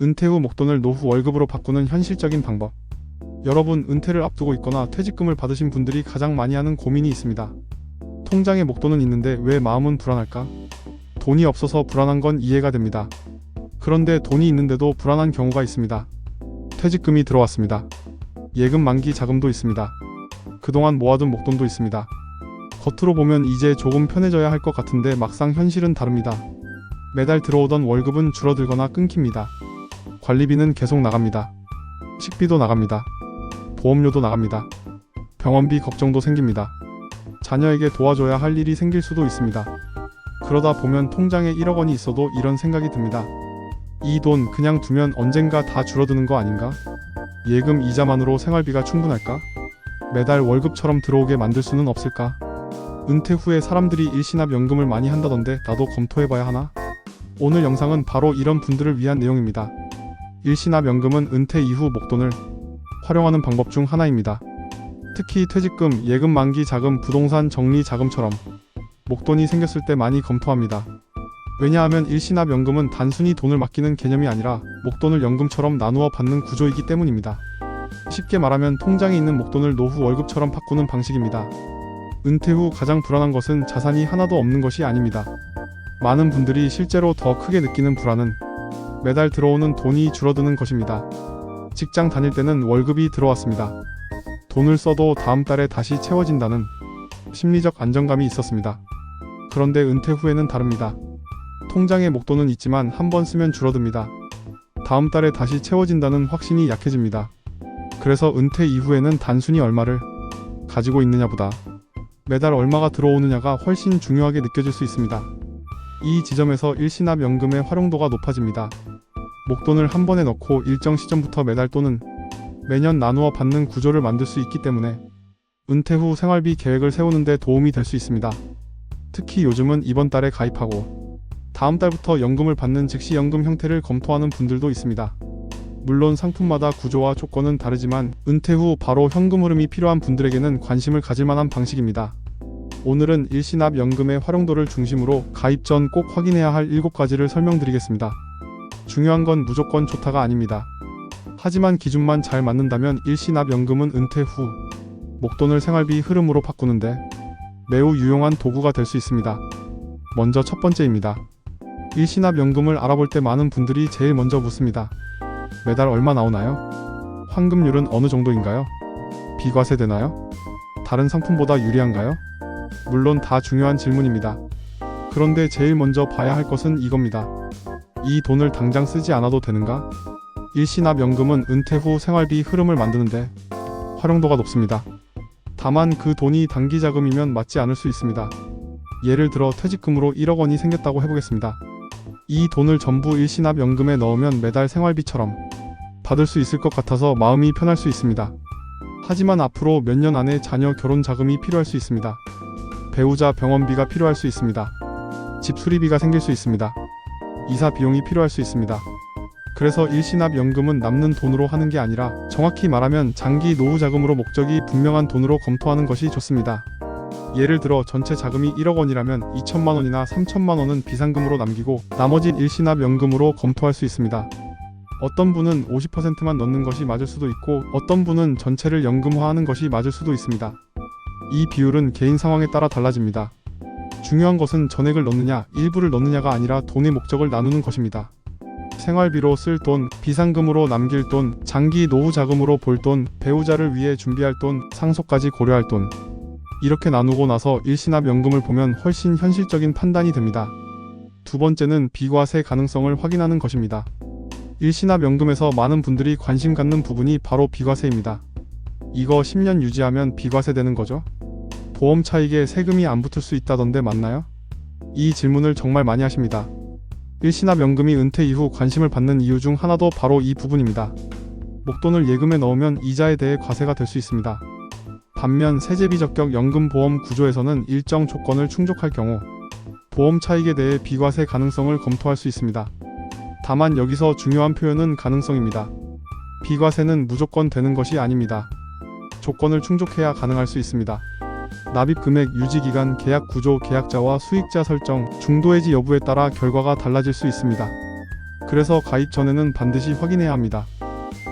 은퇴 후 목돈을 노후 월급으로 바꾸는 현실적인 방법. 여러분, 은퇴를 앞두고 있거나 퇴직금을 받으신 분들이 가장 많이 하는 고민이 있습니다. 통장에 목돈은 있는데 왜 마음은 불안할까? 돈이 없어서 불안한 건 이해가 됩니다. 그런데 돈이 있는데도 불안한 경우가 있습니다. 퇴직금이 들어왔습니다. 예금 만기 자금도 있습니다. 그동안 모아둔 목돈도 있습니다. 겉으로 보면 이제 조금 편해져야 할 것 같은데 막상 현실은 다릅니다. 매달 들어오던 월급은 줄어들거나 끊깁니다. 관리비는 계속 나갑니다. 식비도 나갑니다. 보험료도 나갑니다. 병원비 걱정도 생깁니다. 자녀에게 도와줘야 할 일이 생길 수도 있습니다. 그러다 보면 통장에 1억 원이 있어도 이런 생각이 듭니다. 이 돈 그냥 두면 언젠가 다 줄어드는 거 아닌가? 예금 이자만으로 생활비가 충분할까? 매달 월급처럼 들어오게 만들 수는 없을까? 은퇴 후에 사람들이 일시납연금을 많이 한다던데 나도 검토해봐야 하나? 오늘 영상은 바로 이런 분들을 위한 내용입니다. 일시납연금은 은퇴 이후 목돈을 활용하는 방법 중 하나입니다. 특히 퇴직금, 예금 만기 자금, 부동산 정리 자금처럼 목돈이 생겼을 때 많이 검토합니다. 왜냐하면 일시납연금은 단순히 돈을 맡기는 개념이 아니라 목돈을 연금처럼 나누어 받는 구조이기 때문입니다. 쉽게 말하면 통장에 있는 목돈을 노후 월급처럼 바꾸는 방식입니다. 은퇴 후 가장 불안한 것은 자산이 하나도 없는 것이 아닙니다. 많은 분들이 실제로 더 크게 느끼는 불안은 매달 들어오는 돈이 줄어드는 것입니다. 직장 다닐 때는 월급이 들어왔습니다. 돈을 써도 다음 달에 다시 채워진다는 심리적 안정감이 있었습니다. 그런데 은퇴 후에는 다릅니다. 통장에 목돈은 있지만 한번 쓰면 줄어듭니다. 다음 달에 다시 채워진다는 확신이 약해집니다. 그래서 은퇴 이후에는 단순히 얼마를 가지고 있느냐보다 매달 얼마가 들어오느냐가 훨씬 중요하게 느껴질 수 있습니다. 이 지점에서 일시납연금의 활용도가 높아집니다. 목돈을 한 번에 넣고 일정 시점부터 매달 또는 매년 나누어 받는 구조를 만들 수 있기 때문에 은퇴 후 생활비 계획을 세우는 데 도움이 될 수 있습니다. 특히 요즘은 이번 달에 가입하고 다음 달부터 연금을 받는 즉시 연금 형태를 검토하는 분들도 있습니다. 물론 상품마다 구조와 조건은 다르지만 은퇴 후 바로 현금 흐름이 필요한 분들에게는 관심을 가질 만한 방식입니다. 오늘은 일시납연금의 활용도를 중심으로 가입 전 꼭 확인해야 할 7가지를 설명드리겠습니다. 중요한 건 무조건 좋다가 아닙니다. 하지만 기준만 잘 맞는다면 일시납연금은 은퇴 후 목돈을 생활비 흐름으로 바꾸는데 매우 유용한 도구가 될 수 있습니다. 먼저 첫 번째입니다. 일시납연금을 알아볼 때 많은 분들이 제일 먼저 묻습니다. 매달 얼마 나오나요? 환급률은 어느 정도인가요? 비과세 되나요? 다른 상품보다 유리한가요? 물론 다 중요한 질문입니다. 그런데 제일 먼저 봐야 할 것은 이겁니다. 이 돈을 당장 쓰지 않아도 되는가? 일시납연금은 은퇴 후 생활비 흐름을 만드는데 활용도가 높습니다. 다만 그 돈이 단기 자금이면 맞지 않을 수 있습니다. 예를 들어 퇴직금으로 1억 원이 생겼다고 해보겠습니다. 이 돈을 전부 일시납연금에 넣으면 매달 생활비처럼 받을 수 있을 것 같아서 마음이 편할 수 있습니다. 하지만 앞으로 몇 년 안에 자녀 결혼 자금이 필요할 수 있습니다. 배우자 병원비가 필요할 수 있습니다. 집 수리비가 생길 수 있습니다. 이사 비용이 필요할 수 있습니다. 그래서 일시납연금은 남는 돈으로 하는 게 아니라 정확히 말하면 장기 노후 자금으로 목적이 분명한 돈으로 검토하는 것이 좋습니다. 예를 들어 전체 자금이 1억 원이라면 2천만 원이나 3천만 원은 비상금으로 남기고 나머진 일시납연금으로 검토할 수 있습니다. 어떤 분은 50%만 넣는 것이 맞을 수도 있고 어떤 분은 전체를 연금화하는 것이 맞을 수도 있습니다. 이 비율은 개인 상황에 따라 달라집니다. 중요한 것은 전액을 넣느냐, 일부를 넣느냐가 아니라 돈의 목적을 나누는 것입니다. 생활비로 쓸 돈, 비상금으로 남길 돈, 장기 노후 자금으로 볼 돈, 배우자를 위해 준비할 돈, 상속까지 고려할 돈. 이렇게 나누고 나서 일시납연금을 보면 훨씬 현실적인 판단이 됩니다. 두 번째는 비과세 가능성을 확인하는 것입니다. 일시납연금에서 많은 분들이 관심 갖는 부분이 바로 비과세입니다. 이거 10년 유지하면 비과세 되는 거죠? 보험 차익에 세금이 안 붙을 수 있다던데 맞나요? 이 질문을 정말 많이 하십니다. 일시납연금이 은퇴 이후 관심을 받는 이유 중 하나도 바로 이 부분입니다. 목돈을 예금에 넣으면 이자에 대해 과세가 될 수 있습니다. 반면 세제비 적격 연금보험 구조에서는 일정 조건을 충족할 경우 보험 차익에 대해 비과세 가능성을 검토할 수 있습니다. 다만 여기서 중요한 표현은 가능성입니다. 비과세는 무조건 되는 것이 아닙니다. 조건을 충족해야 가능할 수 있습니다. 납입 금액, 유지기간, 계약 구조, 계약자와 수익자 설정, 중도해지 여부에 따라 결과가 달라질 수 있습니다. 그래서 가입 전에는 반드시 확인해야 합니다.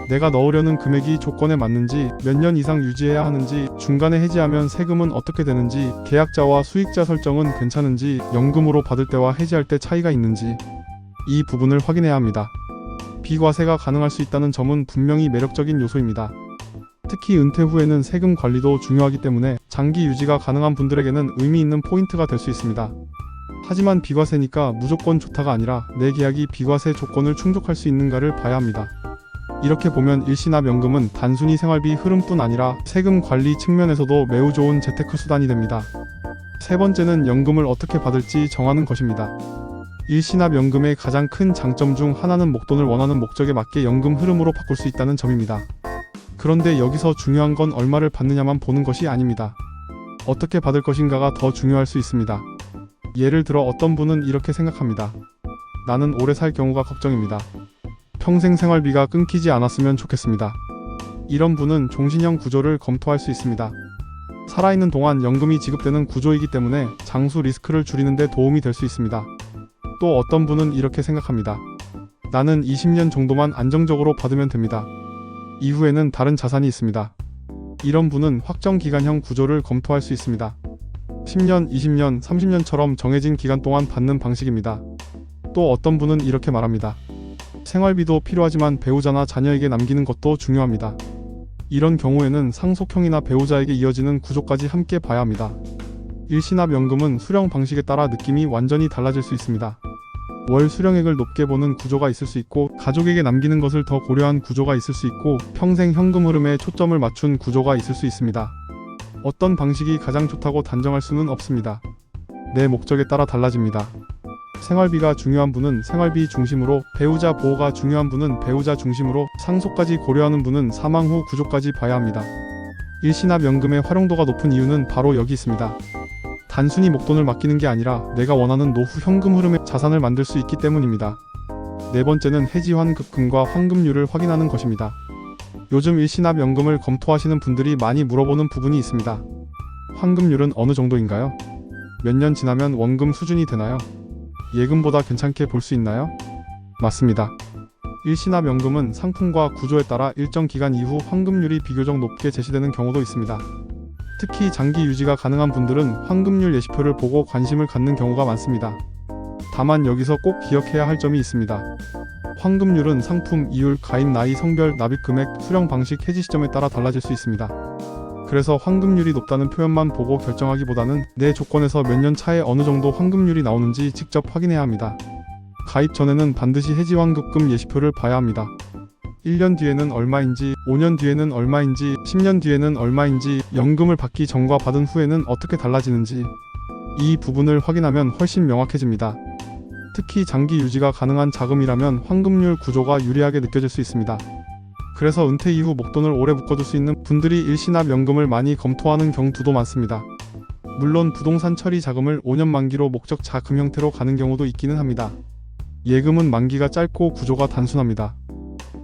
내가 넣으려는 금액이 조건에 맞는지, 몇 년 이상 유지해야 하는지, 중간에 해지하면 세금은 어떻게 되는지, 계약자와 수익자 설정은 괜찮은지, 연금으로 받을 때와 해지할 때 차이가 있는지 이 부분을 확인해야 합니다. 비과세가 가능할 수 있다는 점은 분명히 매력적인 요소입니다. 특히 은퇴 후에는 세금 관리도 중요하기 때문에 장기 유지가 가능한 분들에게는 의미 있는 포인트가 될 수 있습니다. 하지만 비과세니까 무조건 좋다가 아니라 내 계약이 비과세 조건을 충족할 수 있는가를 봐야 합니다. 이렇게 보면 일시납연금은 단순히 생활비 흐름뿐 아니라 세금 관리 측면에서도 매우 좋은 재테크 수단이 됩니다. 세 번째는 연금을 어떻게 받을지 정하는 것입니다. 일시납연금의 가장 큰 장점 중 하나는 목돈을 원하는 목적에 맞게 연금 흐름으로 바꿀 수 있다는 점입니다. 그런데 여기서 중요한 건 얼마를 받느냐만 보는 것이 아닙니다. 어떻게 받을 것인가가 더 중요할 수 있습니다. 예를 들어 어떤 분은 이렇게 생각합니다. 나는 오래 살 경우가 걱정입니다. 평생 생활비가 끊기지 않았으면 좋겠습니다. 이런 분은 종신형 구조를 검토할 수 있습니다. 살아있는 동안 연금이 지급되는 구조이기 때문에 장수 리스크를 줄이는 데 도움이 될 수 있습니다. 또 어떤 분은 이렇게 생각합니다. 나는 20년 정도만 안정적으로 받으면 됩니다. 이후에는 다른 자산이 있습니다. 이런 분은 확정기간형 구조를 검토할 수 있습니다. 10년, 20년, 30년처럼 정해진 기간 동안 받는 방식입니다. 또 어떤 분은 이렇게 말합니다. 생활비도 필요하지만 배우자나 자녀에게 남기는 것도 중요합니다. 이런 경우에는 상속형이나 배우자에게 이어지는 구조까지 함께 봐야 합니다. 일시납연금은 수령 방식에 따라 느낌이 완전히 달라질 수 있습니다. 월 수령액을 높게 보는 구조가 있을 수 있고, 가족에게 남기는 것을 더 고려한 구조가 있을 수 있고, 평생 현금 흐름에 초점을 맞춘 구조가 있을 수 있습니다. 어떤 방식이 가장 좋다고 단정할 수는 없습니다. 내 목적에 따라 달라집니다. 생활비가 중요한 분은 생활비 중심으로, 배우자 보호가 중요한 분은 배우자 중심으로, 상속까지 고려하는 분은 사망 후 구조까지 봐야 합니다. 일시납연금의 활용도가 높은 이유는 바로 여기 있습니다. 단순히 목돈을 맡기는 게 아니라 내가 원하는 노후 현금 흐름의 자산을 만들 수 있기 때문입니다. 네 번째는 해지 환급금과 환급률을 확인하는 것입니다. 요즘 일시납연금을 검토하시는 분들이 많이 물어보는 부분이 있습니다. 환급률은 어느 정도인가요? 몇 년 지나면 원금 수준이 되나요? 예금보다 괜찮게 볼 수 있나요? 맞습니다. 일시납연금은 상품과 구조에 따라 일정 기간 이후 환급률이 비교적 높게 제시되는 경우도 있습니다. 특히 장기 유지가 가능한 분들은 환급률 예시표를 보고 관심을 갖는 경우가 많습니다. 다만 여기서 꼭 기억해야 할 점이 있습니다. 환급률은 상품, 이율, 가입 나이, 성별, 납입 금액, 수령 방식, 해지 시점에 따라 달라질 수 있습니다. 그래서 환급률이 높다는 표현만 보고 결정하기보다는 내 조건에서 몇 년 차에 어느 정도 환급률이 나오는지 직접 확인해야 합니다. 가입 전에는 반드시 해지 환급금 예시표를 봐야 합니다. 1년 뒤에는 얼마인지, 5년 뒤에는 얼마인지, 10년 뒤에는 얼마인지, 연금을 받기 전과 받은 후에는 어떻게 달라지는지 이 부분을 확인하면 훨씬 명확해집니다. 특히 장기 유지가 가능한 자금이라면 환급률 구조가 유리하게 느껴질 수 있습니다. 그래서 은퇴 이후 목돈을 오래 묶어둘 수 있는 분들이 일시납연금을 많이 검토하는 경우도 많습니다. 물론 부동산 처리 자금을 5년 만기로 목적 자금 형태로 가는 경우도 있기는 합니다. 예금은 만기가 짧고 구조가 단순합니다.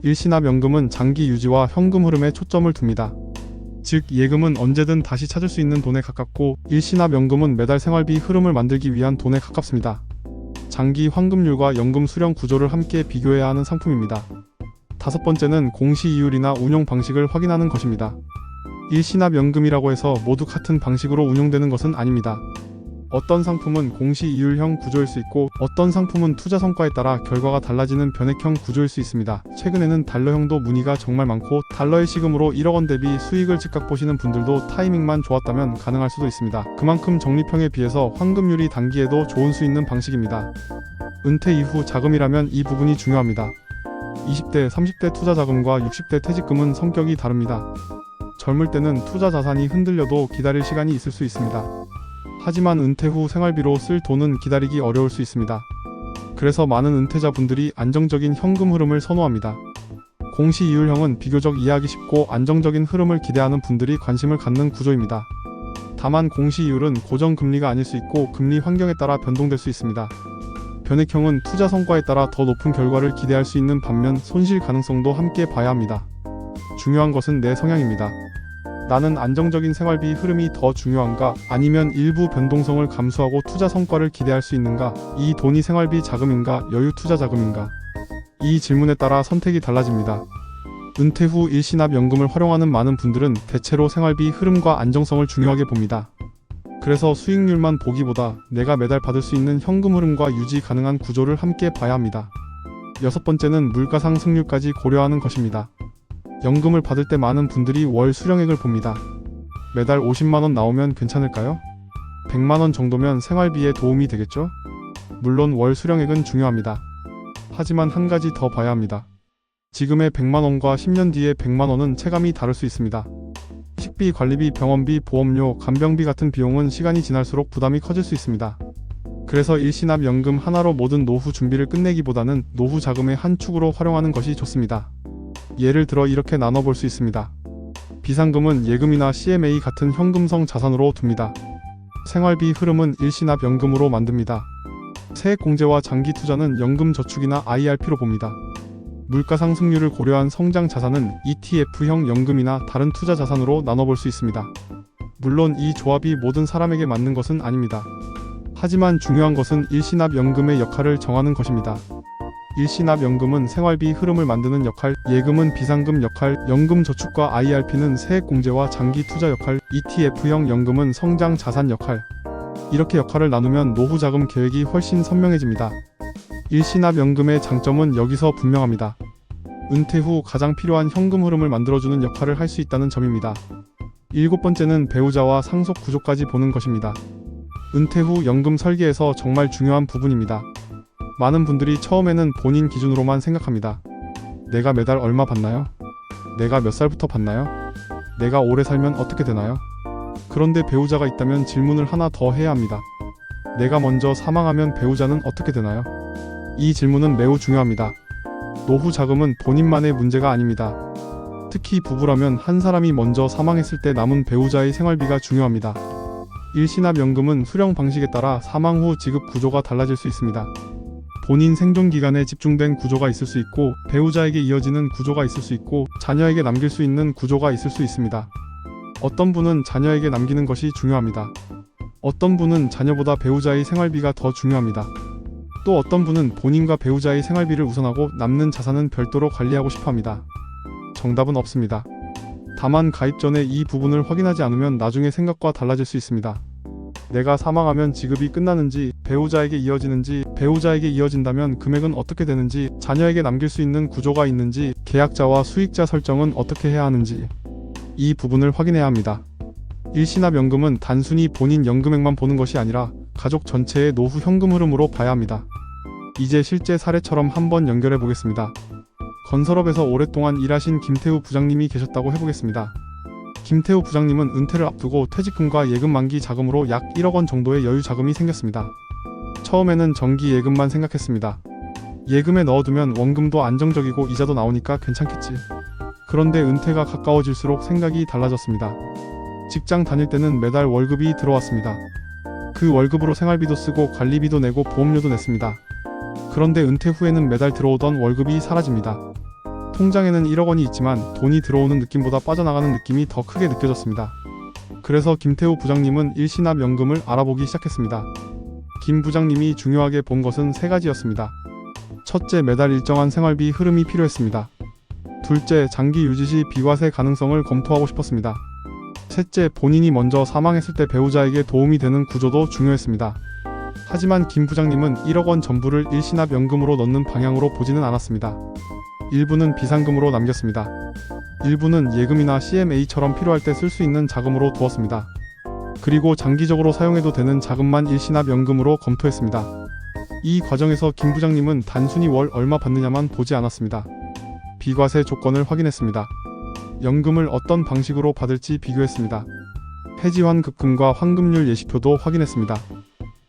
일시납연금은 장기 유지와 현금 흐름에 초점을 둡니다. 즉 예금은 언제든 다시 찾을 수 있는 돈에 가깝고, 일시납연금은 매달 생활비 흐름을 만들기 위한 돈에 가깝습니다. 장기 환급률과 연금 수령 구조를 함께 비교해야 하는 상품입니다. 다섯 번째는 공시이율이나 운용 방식을 확인하는 것입니다. 일시납연금이라고 해서 모두 같은 방식으로 운용되는 것은 아닙니다. 어떤 상품은 공시이율형 구조일 수 있고, 어떤 상품은 투자 성과에 따라 결과가 달라지는 변액형 구조일 수 있습니다. 최근에는 달러형도 문의가 정말 많고, 달러의 시금으로 1억 원 대비 수익을 즉각 보시는 분들도 타이밍만 좋았다면 가능할 수도 있습니다. 그만큼 적립형에 비해서 환급률이 단기에도 좋은 수 있는 방식입니다. 은퇴 이후 자금이라면 이 부분이 중요합니다. 20대, 30대 투자 자금과 60대 퇴직금은 성격이 다릅니다. 젊을 때는 투자 자산이 흔들려도 기다릴 시간이 있을 수 있습니다. 하지만 은퇴 후 생활비로 쓸 돈은 기다리기 어려울 수 있습니다. 그래서 많은 은퇴자분들이 안정적인 현금 흐름을 선호합니다. 공시이율형은 비교적 이해하기 쉽고 안정적인 흐름을 기대하는 분들이 관심을 갖는 구조입니다. 다만 공시이율은 고정금리가 아닐 수 있고 금리 환경에 따라 변동될 수 있습니다. 변액형은 투자 성과에 따라 더 높은 결과를 기대할 수 있는 반면 손실 가능성도 함께 봐야 합니다. 중요한 것은 내 성향입니다. 나는 안정적인 생활비 흐름이 더 중요한가, 아니면 일부 변동성을 감수하고 투자 성과를 기대할 수 있는가, 이 돈이 생활비 자금인가, 여유 투자 자금인가. 이 질문에 따라 선택이 달라집니다. 은퇴 후 일시납연금을 활용하는 많은 분들은 대체로 생활비 흐름과 안정성을 중요하게 봅니다. 그래서 수익률만 보기보다 내가 매달 받을 수 있는 현금 흐름과 유지 가능한 구조를 함께 봐야 합니다. 여섯 번째는 물가 상승률까지 고려하는 것입니다. 연금을 받을 때 많은 분들이 월 수령액을 봅니다. 매달 50만원 나오면 괜찮을까요? 100만원 정도면 생활비에 도움이 되겠죠? 물론 월 수령액은 중요합니다. 하지만 한 가지 더 봐야 합니다. 지금의 100만원과 10년 뒤의 100만원은 체감이 다를 수 있습니다. 식비, 관리비, 병원비, 보험료, 간병비 같은 비용은 시간이 지날수록 부담이 커질 수 있습니다. 그래서 일시납연금 하나로 모든 노후 준비를 끝내기보다는 노후 자금의 한 축으로 활용하는 것이 좋습니다. 예를 들어 이렇게 나눠볼 수 있습니다. 비상금은 예금이나 CMA 같은 현금성 자산으로 둡니다. 생활비 흐름은 일시납연금으로 만듭니다. 세액공제와 장기 투자는 연금저축이나 IRP로 봅니다. 물가 상승률을 고려한 성장 자산은 ETF형 연금이나 다른 투자 자산으로 나눠볼 수 있습니다. 물론 이 조합이 모든 사람에게 맞는 것은 아닙니다. 하지만 중요한 것은 일시납연금의 역할을 정하는 것입니다. 일시납연금은 생활비 흐름을 만드는 역할, 예금은 비상금 역할, 연금저축과 IRP는 세액공제와 장기 투자 역할, ETF형 연금은 성장 자산 역할. 이렇게 역할을 나누면 노후 자금 계획이 훨씬 선명해집니다. 일시납연금의 장점은 여기서 분명합니다. 은퇴 후 가장 필요한 현금 흐름을 만들어주는 역할을 할 수 있다는 점입니다. 일곱 번째는 배우자와 상속 구조까지 보는 것입니다. 은퇴 후 연금 설계에서 정말 중요한 부분입니다. 많은 분들이 처음에는 본인 기준으로만 생각합니다. 내가 매달 얼마 받나요? 내가 몇 살부터 받나요? 내가 오래 살면 어떻게 되나요? 그런데 배우자가 있다면 질문을 하나 더 해야 합니다. 내가 먼저 사망하면 배우자는 어떻게 되나요? 이 질문은 매우 중요합니다. 노후 자금은 본인만의 문제가 아닙니다. 특히 부부라면 한 사람이 먼저 사망했을 때 남은 배우자의 생활비가 중요합니다. 일시납연금은 수령 방식에 따라 사망 후 지급 구조가 달라질 수 있습니다. 본인 생존 기간에 집중된 구조가 있을 수 있고, 배우자에게 이어지는 구조가 있을 수 있고, 자녀에게 남길 수 있는 구조가 있을 수 있습니다. 어떤 분은 자녀에게 남기는 것이 중요합니다. 어떤 분은 자녀보다 배우자의 생활비가 더 중요합니다. 또 어떤 분은 본인과 배우자의 생활비를 우선하고 남는 자산은 별도로 관리하고 싶어 합니다. 정답은 없습니다. 다만 가입 전에 이 부분을 확인하지 않으면 나중에 생각과 달라질 수 있습니다. 내가 사망하면 지급이 끝나는지, 배우자에게 이어지는지, 배우자에게 이어진다면 금액은 어떻게 되는지, 자녀에게 남길 수 있는 구조가 있는지, 계약자와 수익자 설정은 어떻게 해야 하는지, 이 부분을 확인해야 합니다. 일시납연금은 단순히 본인 연금액만 보는 것이 아니라 가족 전체의 노후 현금 흐름으로 봐야 합니다. 이제 실제 사례처럼 한번 연결해 보겠습니다. 건설업에서 오랫동안 일하신 김태우 부장님이 계셨다고 해보겠습니다. 김태우 부장님은 은퇴를 앞두고 퇴직금과 예금 만기 자금으로 약 1억 원 정도의 여유 자금이 생겼습니다. 처음에는 정기 예금만 생각했습니다. 예금에 넣어두면 원금도 안정적이고 이자도 나오니까 괜찮겠지. 그런데 은퇴가 가까워질수록 생각이 달라졌습니다. 직장 다닐 때는 매달 월급이 들어왔습니다. 그 월급으로 생활비도 쓰고 관리비도 내고 보험료도 냈습니다. 그런데 은퇴 후에는 매달 들어오던 월급이 사라집니다. 통장에는 1억 원이 있지만 돈이 들어오는 느낌보다 빠져나가는 느낌이 더 크게 느껴졌습니다. 그래서 김태우 부장님은 일시납연금을 알아보기 시작했습니다. 김 부장님이 중요하게 본 것은 세 가지였습니다. 첫째, 매달 일정한 생활비 흐름이 필요했습니다. 둘째, 장기 유지 시 비과세 가능성을 검토하고 싶었습니다. 셋째, 본인이 먼저 사망했을 때 배우자에게 도움이 되는 구조도 중요했습니다. 하지만 김 부장님은 1억 원 전부를 일시납연금으로 넣는 방향으로 보지는 않았습니다. 일부는 비상금으로 남겼습니다. 일부는 예금이나 CMA처럼 필요할 때 쓸 수 있는 자금으로 두었습니다. 그리고 장기적으로 사용해도 되는 자금만 일시납연금으로 검토했습니다. 이 과정에서 김 부장님은 단순히 월 얼마 받느냐만 보지 않았습니다. 비과세 조건을 확인했습니다. 연금을 어떤 방식으로 받을지 비교했습니다. 폐지환급금과 환급률 예시표도 확인했습니다.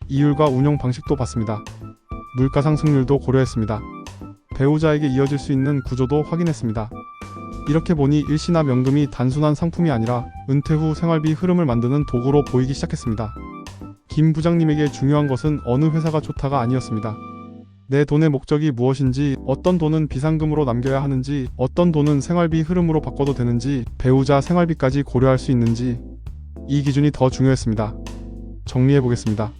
이율과 운영 방식도 봤습니다. 물가 상승률도 고려했습니다. 배우자에게 이어질 수 있는 구조도 확인했습니다. 이렇게 보니 일시납연금이 단순한 상품이 아니라 은퇴 후 생활비 흐름을 만드는 도구로 보이기 시작했습니다. 김 부장님에게 중요한 것은 어느 회사가 좋다가 아니었습니다. 내 돈의 목적이 무엇인지, 어떤 돈은 비상금으로 남겨야 하는지, 어떤 돈은 생활비 흐름으로 바꿔도 되는지, 배우자 생활비까지 고려할 수 있는지, 이 기준이 더 중요했습니다. 정리해보겠습니다.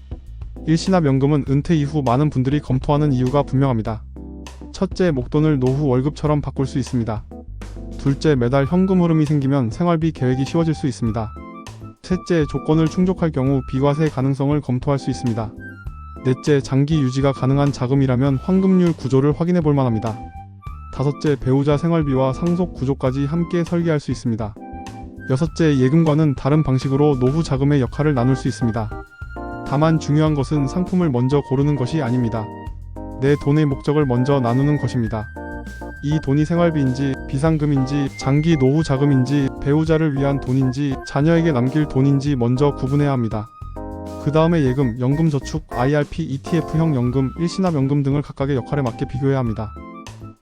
일시납연금은 은퇴 이후 많은 분들이 검토하는 이유가 분명합니다. 첫째, 목돈을 노후 월급처럼 바꿀 수 있습니다. 둘째, 매달 현금 흐름이 생기면 생활비 계획이 쉬워질 수 있습니다. 셋째, 조건을 충족할 경우 비과세 가능성을 검토할 수 있습니다. 넷째, 장기 유지가 가능한 자금이라면 환급률 구조를 확인해 볼 만합니다. 다섯째, 배우자 생활비와 상속 구조까지 함께 설계할 수 있습니다. 여섯째, 예금과는 다른 방식으로 노후 자금의 역할을 나눌 수 있습니다. 다만 중요한 것은 상품을 먼저 고르는 것이 아닙니다. 내 돈의 목적을 먼저 나누는 것입니다. 이 돈이 생활비인지, 비상금인지, 장기 노후 자금인지, 배우자를 위한 돈인지, 자녀에게 남길 돈인지 먼저 구분해야 합니다. 그 다음에 예금, 연금저축, IRP, ETF형 연금, 일시납연금 등을 각각의 역할에 맞게 비교해야 합니다.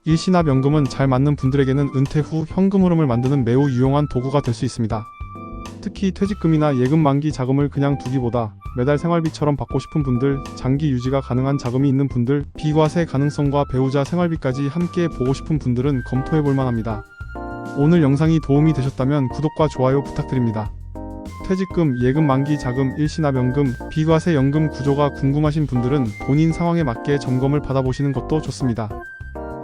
일시납연금은 잘 맞는 분들에게는 은퇴 후 현금 흐름을 만드는 매우 유용한 도구가 될 수 있습니다. 특히 퇴직금이나 예금 만기 자금을 그냥 두기보다 매달 생활비처럼 받고 싶은 분들, 장기 유지가 가능한 자금이 있는 분들, 비과세 가능성과 배우자 생활비까지 함께 보고 싶은 분들은 검토해 볼 만합니다. 오늘 영상이 도움이 되셨다면 구독과 좋아요 부탁드립니다. 퇴직금, 예금 만기 자금, 일시납연금, 비과세 연금 구조가 궁금하신 분들은 본인 상황에 맞게 점검을 받아보시는 것도 좋습니다.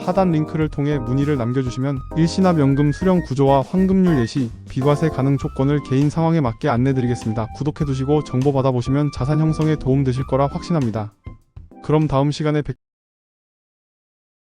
하단 링크를 통해 문의를 남겨주시면 일시납연금 수령 구조와 환급률 예시, 비과세 가능 조건을 개인 상황에 맞게 안내드리겠습니다. 구독해두시고 정보 받아보시면 자산 형성에 도움 되실 거라 확신합니다. 그럼 다음 시간에 뵙겠습니다.